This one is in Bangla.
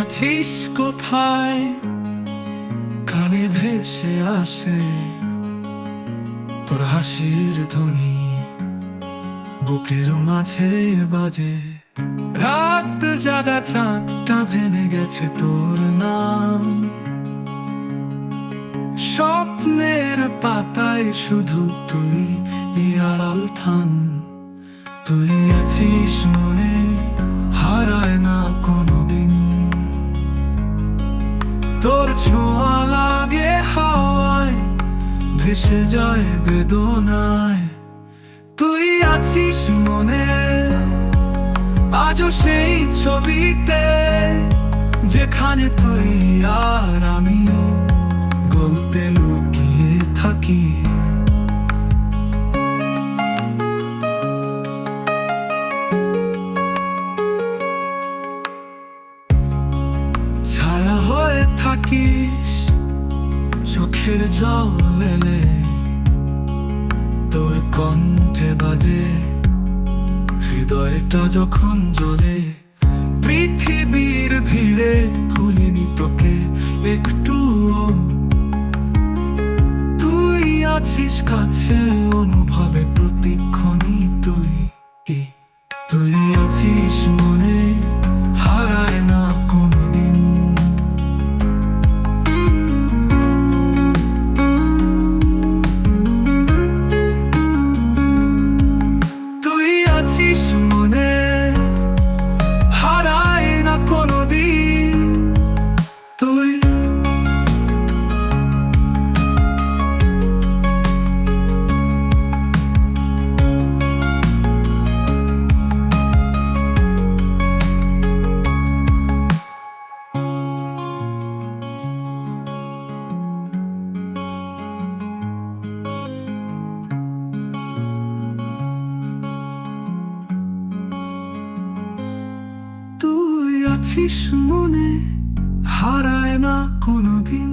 আছিস কোথায়, কানে ভেসে আসে তোর হাসির ধ্বনি, বুকের মাঝে বাজে। রাত জাগা চাঁদটা জেনে গেছে তোর নাম, স্বপ্নের পাতায় শুধু তুই আড়াল থান। তুই আছিস মনে, হারায় না কোনোদিন। তোর ছোঁয়া লাগে হাওয়ায়, ভেসে যায় বেদনায়। তুই আছিস মনে, আজও সেই ছবিতে, যেখানে তুই আর আমি গল্পে লুকিয়ে থাকি। ছায়া হয়ে থাকিস চোখের জল এলে, তোর কণ্ঠে বাজে হৃদয়টা যখন জ্বলে। পৃথিবীর ভিড়ে ভুলিনি তোকে একটুও, তুই আছিস কাছে অনুভবে প্রতিক্ষণই। তুই আছিস মনে, হারায় না কোনোদিন। তুই আছিস মনে, হারায় না কোনোদিন। তুই তুই আছিস মনে, হারায় না কোনোদিন।